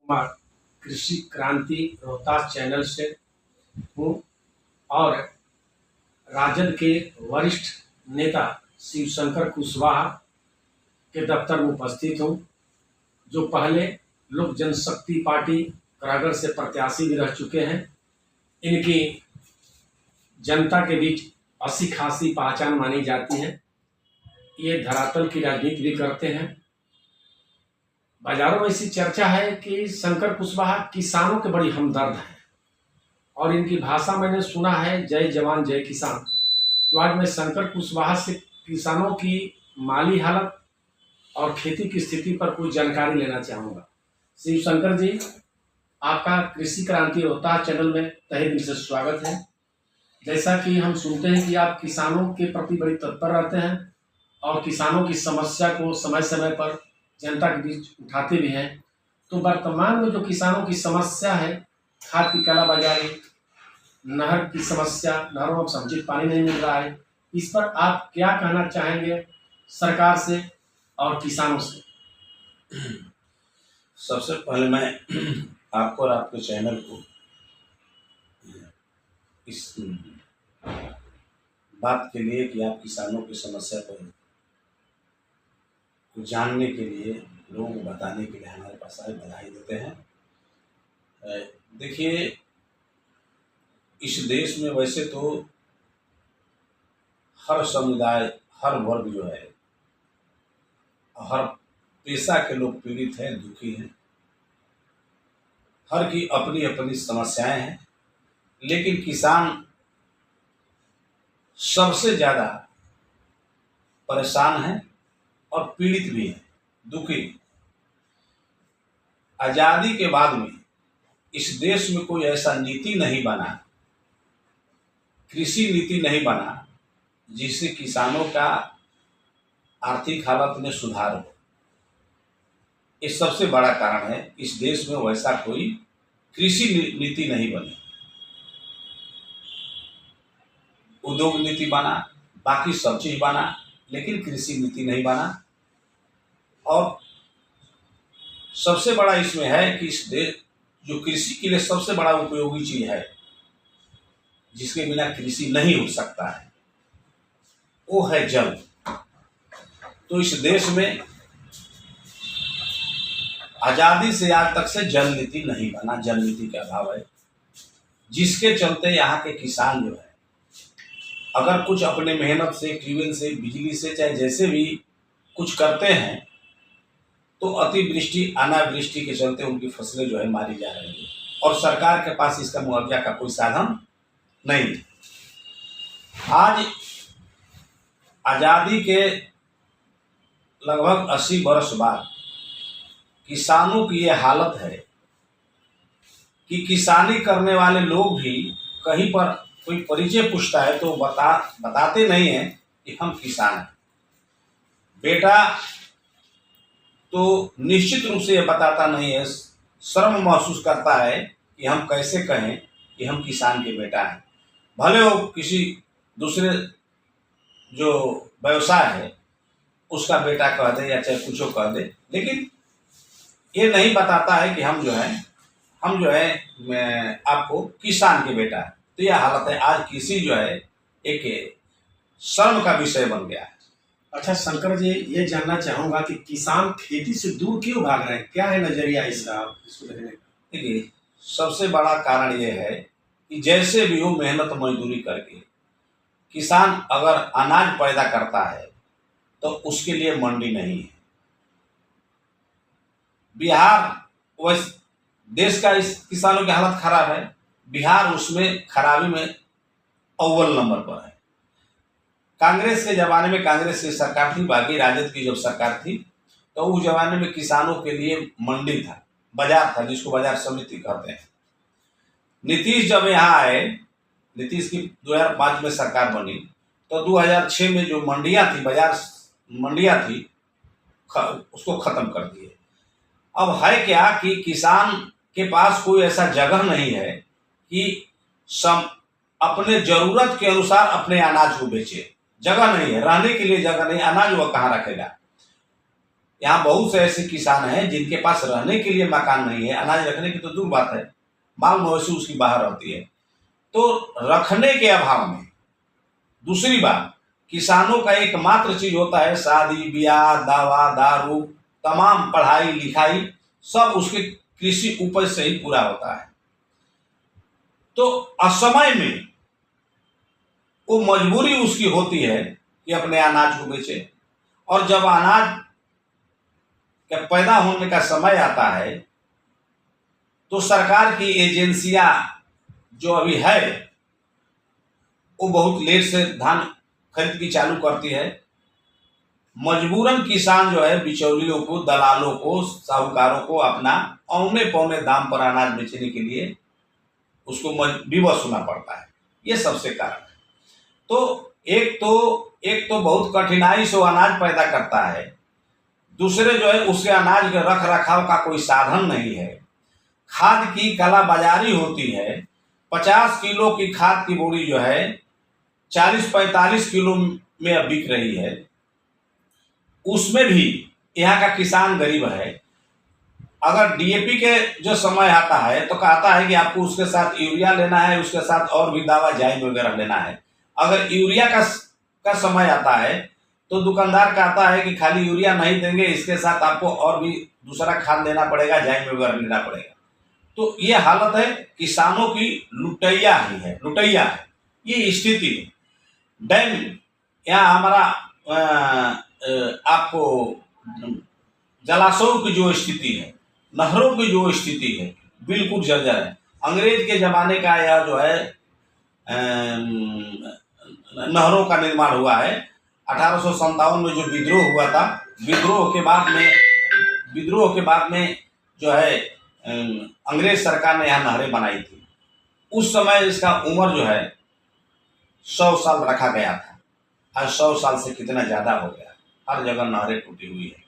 कुमार कृषि क्रांति रोहतास चैनल से हूँ और राजद के वरिष्ठ नेता शिवशंकर कुशवाहा के दफ्तर में उपस्थित हूँ, जो पहले लोक जनशक्ति पार्टी करागढ़ से प्रत्याशी भी रह चुके हैं। इनकी जनता के बीच अच्छी खासी पहचान मानी जाती है। ये धरातल की राजनीति भी करते हैं। बाजारों में ऐसी चर्चा है कि शंकर कुशवाहा किसानों के बड़ी हमदर्द हैं और इनकी भाषा मैंने सुना है, जय जवान जय किसान। तो आज मैं शंकर कुशवाहा से किसानों की माली हालत और खेती की स्थिति पर कुछ जानकारी लेना चाहूँगा। शिवशंकर जी, आपका कृषि क्रांति रोहतास चैनल में तहे दिल से स्वागत है। जैसा कि हम सुनते हैं कि आप किसानों के प्रति बड़ी तत्पर रहते हैं और किसानों की समस्या को समय समय पर जनता के बीच उठाते भी हैं, तो वर्तमान में जो किसानों की समस्या है, खाद की कालाबाजारी, नहर की समस्या, नहरों में समुचित पानी नहीं मिल रहा है, इस पर आप क्या कहना चाहेंगे सरकार से और किसानों से? सबसे पहले मैं आपको और आपके चैनल को इस बात के लिए कि आप किसानों की समस्या को जानने के लिए, लोगों को बताने के लिए हमारे पास आए, बधाई देते हैं। देखिए, इस देश में वैसे तो हर समुदाय, हर वर्ग जो है, हर पेशा के लोग पीड़ित हैं, दुखी हैं। हर की अपनी अपनी समस्याएं हैं, लेकिन किसान सबसे ज़्यादा परेशान है और पीड़ित भी है, दुखी। आज़ादी के बाद में इस देश में कोई ऐसा नीति नहीं बना, कृषि नीति नहीं बना, जिससे किसानों का आर्थिक हालत में सुधार हो। ये सबसे बड़ा कारण है, इस देश में वैसा कोई कृषि नीति नहीं बनी। उद्योग नीति बना, बाकी सब चीज बना, लेकिन कृषि नीति नहीं बना। और सबसे बड़ा इसमें है कि इस देश जो कृषि के लिए सबसे बड़ा उपयोगी चीज है, जिसके बिना कृषि नहीं हो सकता है, वो है जल। तो इस देश में आजादी से आज तक से जल नीति नहीं बना, जल नीति का अभाव है, जिसके चलते यहाँ के किसान जो है, अगर कुछ अपने मेहनत से, ट्यूबवेल से, बिजली से, चाहे जैसे भी कुछ करते हैं, तो अतिवृष्टि, अनावृष्टि के चलते उनकी फसलें जो है मारी जा रही है और सरकार के पास इसका मुआवजा का कोई साधन नहीं है। आज आज़ादी के लगभग 80 वर्ष बाद किसानों की ये हालत है कि किसानी करने वाले लोग भी कहीं पर कोई परिचय पूछता है तो बताते नहीं हैं कि हम किसान हैं। बेटा तो निश्चित रूप से ये बताता नहीं है, शर्म महसूस करता है कि हम कैसे कहें कि हम किसान के बेटा हैं। भले वो किसी दूसरे जो व्यवसाय है उसका बेटा कह दे या चाहे कुछ कह दे, लेकिन ये नहीं बताता है कि हम जो है आपको किसान के बेटा है। तो यह हालत है, आज कृषि जो है एक शर्म का विषय बन गया है। अच्छा शंकर जी, ये जानना चाहूँगा कि किसान खेती से दूर क्यों भाग रहे हैं? क्या है नजरिया इसका, इसको देखने का? देखिए, सबसे बड़ा कारण ये है कि जैसे भी हो मेहनत मजदूरी करके किसान अगर अनाज पैदा करता है तो उसके लिए मंडी नहीं है। बिहार वैसे देश का इस किसानों की हालत खराब है, बिहार उसमें खराबी में अव्वल नंबर पर है। कांग्रेस के ज़माने में कांग्रेस की सरकार थी, बाकी राजद की जब सरकार थी तो उस जमाने में किसानों के लिए मंडी था, बाजार था, जिसको बाजार समिति कहते हैं। नीतीश जब यहाँ आए, नीतीश की 2005 में सरकार बनी, तो 2006 में जो मंडियाँ थी, बाजार मंडियाँ थी, उसको ख़त्म कर दिए। अब है क्या कि किसान के पास कोई ऐसा जगह नहीं है कि अपने ज़रूरत के अनुसार अपने अनाज को बेचे। जगह नहीं है, रहने के लिए जगह नहीं, अनाज वह कहाँ रखेगा। यहाँ बहुत से ऐसे किसान हैं जिनके पास रहने के लिए मकान नहीं है, अनाज रखने की तो दूर बात है, माल मवेशी उसकी बाहर रहती है। तो रखने के अभाव में, दूसरी बात, किसानों का एकमात्र चीज होता है शादी ब्याह, दवा दारू, तमाम पढ़ाई लिखाई सब उसके कृषि उपज से ही पूरा होता है। तो असमय में वो मजबूरी उसकी होती है कि अपने अनाज को बेचे, और जब अनाज के पैदा होने का समय आता है तो सरकार की एजेंसियां जो अभी है वो बहुत लेट से धान खरीद की चालू करती है। मजबूरन किसान जो है बिचौलियों को, दलालों को, साहूकारों को अपना औने पौने दाम पर अनाज बेचने के लिए उसको विवश होना पड़ता है। ये सबसे कारण है। तो एक तो बहुत कठिनाई से वो अनाज पैदा करता है, दूसरे जो है उसके अनाज के रख रखाव का कोई साधन नहीं है, खाद की कालाबाजारी होती है। 50 किलो की खाद की बोरी जो है 40-45 किलो में अब बिक रही है। उसमें भी यहाँ का किसान गरीब है। अगर डीएपी के जो समय आता है तो कहता है कि आपको उसके साथ यूरिया लेना है, उसके साथ और भी दवा जाइम वगैरह लेना है। अगर यूरिया का समय आता है तो दुकानदार कहता है कि खाली यूरिया नहीं देंगे, इसके साथ आपको और भी दूसरा खाद लेना पड़ेगा, जाइम वगैरह लेना पड़ेगा। तो ये हालत है किसानों की, लुटैया ही है, लुटैया है ये स्थिति। डैम यहाँ हमारा आपको जलाशयों की जो स्थिति है, नहरों की जो स्थिति है, बिल्कुल जर्जर है। अंग्रेज के जमाने का यह जो है नहरों का निर्माण हुआ है। 1857 में जो विद्रोह हुआ था, विद्रोह के बाद में जो है अंग्रेज सरकार ने यहाँ नहरें बनाई थी। उस समय इसका उम्र जो है 100 साल रखा गया था। आज 100 साल से कितना ज़्यादा हो गया, हर जगह नहरें टूटी हुई है।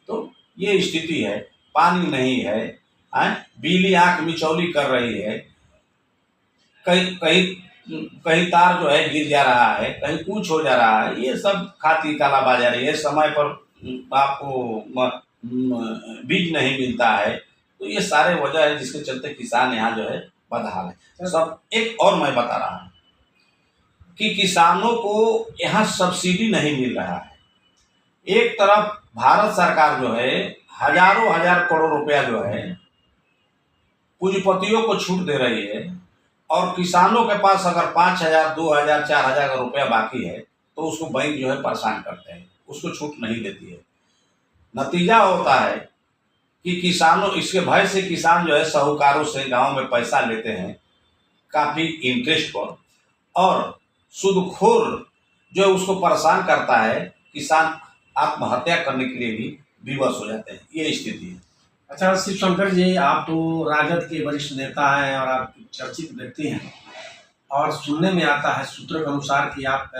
तो ये स्थिति है, पानी नहीं है, बिजली आंख मिचौली कर रही है, कहीं तार जो है गिर जा रहा है, कहीं कुछ हो जा रहा है। ये सब खाती कालाबाजारी है, समय पर आपको बीज नहीं मिलता है। तो ये सारे वजह है जिसके चलते किसान यहाँ जो है बदहाल है। सब एक और मैं बता रहा हूँ कि किसानों को यहाँ सब्सिडी नहीं मिल रहा है। एक तरफ भारत सरकार जो है हजारों हजार करोड़ रुपया जो है पूंजीपतियों को छूट दे रही है, और किसानों के पास अगर 5,000, 2,000, 4,000 का रुपया बाकी है तो उसको बैंक जो है परेशान करते हैं, उसको छूट नहीं देती है। नतीजा होता है कि किसानों, इसके भय से किसान जो है साहूकारों से गांव में पैसा लेते हैं काफ़ी इंटरेस्ट पर, और सूदखोर जो है उसको परेशान करता है। किसान आत्महत्या करने के लिए भी विवश हो जाते हैं। ये स्थिति है। अच्छा शिव शंकर जी, आप तो राजद के वरिष्ठ नेता हैं और आप चर्चित व्यक्ति हैं, और सुनने में आता है सूत्रों के अनुसार कि आप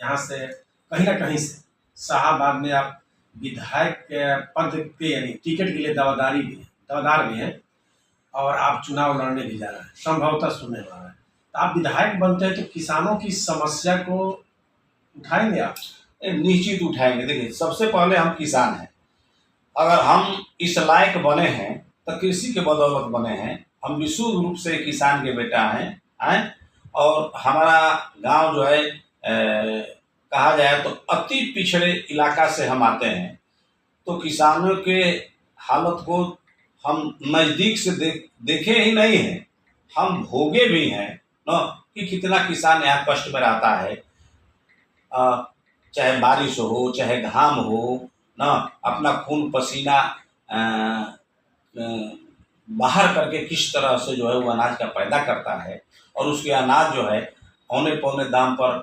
यहाँ से कहीं ना कहीं से शाहाबाद में आप विधायक पद के यानी टिकट के लिए दावेदार भी हैं, और आप चुनाव लड़ने भी जा रहे हैं, संभवतः सुनने में आ रहा है। तो आप विधायक बनते हैं तो किसानों की समस्या को उठाएंगे आप? निश्चित उठाएंगे। देखिए, सबसे पहले हम किसान हैं। अगर हम इस लायक बने हैं तो कृषि के बदौलत बने हैं। हम विशुद्ध रूप से किसान के बेटा हैं, और हमारा गांव जो है कहा जाए तो अति पिछड़े इलाका से हम आते हैं। तो किसानों के हालत को हम नज़दीक से देखे ही नहीं हैं, हम भोगे भी हैं न कि कितना किसान यहाँ कष्ट में रहता है। चाहे बारिश हो, चाहे घाम हो ना, अपना खून पसीना बाहर करके किस तरह से जो है वो अनाज का पैदा करता है, और उसके अनाज जो है औने पौने दाम पर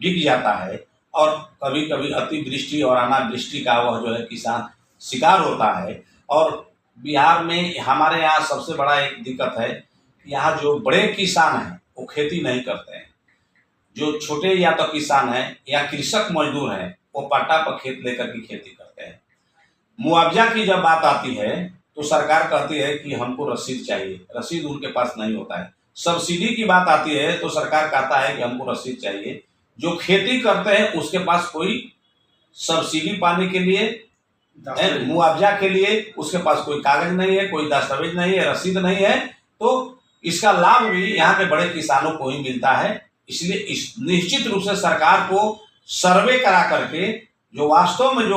बिक जाता है। और कभी कभी अतिवृष्टि और अनावृष्टि का वह जो है किसान शिकार होता है। और बिहार में हमारे यहाँ सबसे बड़ा एक दिक्कत है, यहाँ जो बड़े किसान हैं वो खेती नहीं करते हैं। जो छोटे या तो किसान हैं या कृषक मजदूर हैं वो पट्टा पर खेत लेकर के खेती करते हैं। मुआवजा की जब बात आती है तो सरकार कहती है कि हमको रसीद चाहिए, रसीद उनके पास नहीं होता है। सब्सिडी की बात आती है तो सरकार कहता है कि हमको रसीद चाहिए। जो खेती करते हैं उसके पास कोई सब्सिडी पाने के लिए दस्तावेज। मुआवजा के लिए उसके पास कोई कागज नहीं है, कोई दस्तावेज नहीं है, रसीद नहीं है, तो इसका लाभ भी यहाँ के बड़े किसानों को ही मिलता है। इसलिए इस निश्चित रूप से सरकार को सर्वे करा करके जो वास्तव में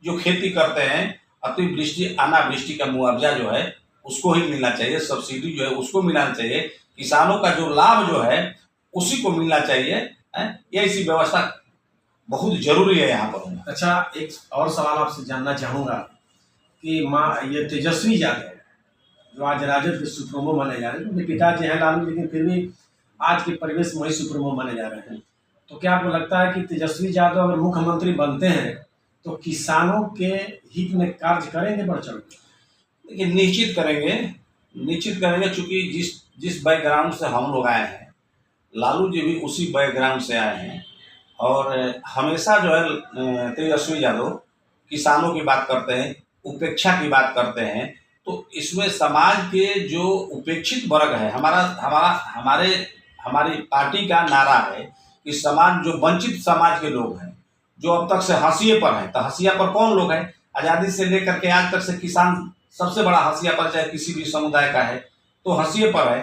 जो खेती करते हैं, अतिवृष्टि अनावृष्टि का मुआवजा जो है उसको ही मिलना चाहिए, सब्सिडी जो है उसको मिलना चाहिए, किसानों का जो लाभ जो है उसी को मिलना चाहिए। ये ऐसी व्यवस्था बहुत जरूरी है यहाँ पर। अच्छा, एक और सवाल आपसे जानना चाहूँगा कि ये तेजस्वी यादव जो आज राजद के सुप्रीमो माने जा रहे हैं, उनके पिताजी हैं लालू, लेकिन फिर भी आज के परिवेश में वही सुप्रीमो माने जा रहे हैं, तो क्या आपको लगता है कि तेजस्वी यादव अगर मुख्यमंत्री बनते हैं तो किसानों के हित में कार्य करेंगे बढ़ चढ़ के? देखिए, निश्चित करेंगे, चूंकि जिस बैकग्राउंड से हम लोग आए हैं, लालू जी भी उसी बैकग्राउंड से आए हैं, और हमेशा जो है तेजस्वी यादव किसानों की बात करते हैं, उपेक्षा की बात करते हैं। तो इसमें समाज के जो उपेक्षित वर्ग है, हमारी पार्टी का नारा है कि समाज जो वंचित समाज के लोग हैं, जो अब तक से हाशिए पर है, तो हाशिया पर कौन लोग हैं? आज़ादी से लेकर के आज तक से किसान सबसे बड़ा हाशिया पर, चाहे किसी भी समुदाय का है, तो हाशिए पर है।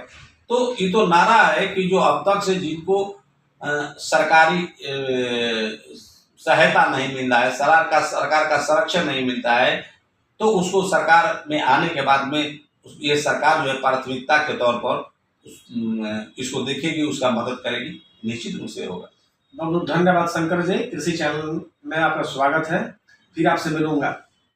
तो ये तो नारा है कि जो अब तक से जिनको सरकारी सहायता नहीं मिल रहा है, सरकार का संरक्षण नहीं मिलता है, तो उसको सरकार में आने के बाद में ये सरकार जो है प्राथमिकता के तौर पर इसको देखेगी, उसका मदद करेगी, निश्चित रूप से होगा। बहुत बहुत धन्यवाद शंकर जी, कृषि चैनल में आपका स्वागत है, फिर आपसे मिलूंगा।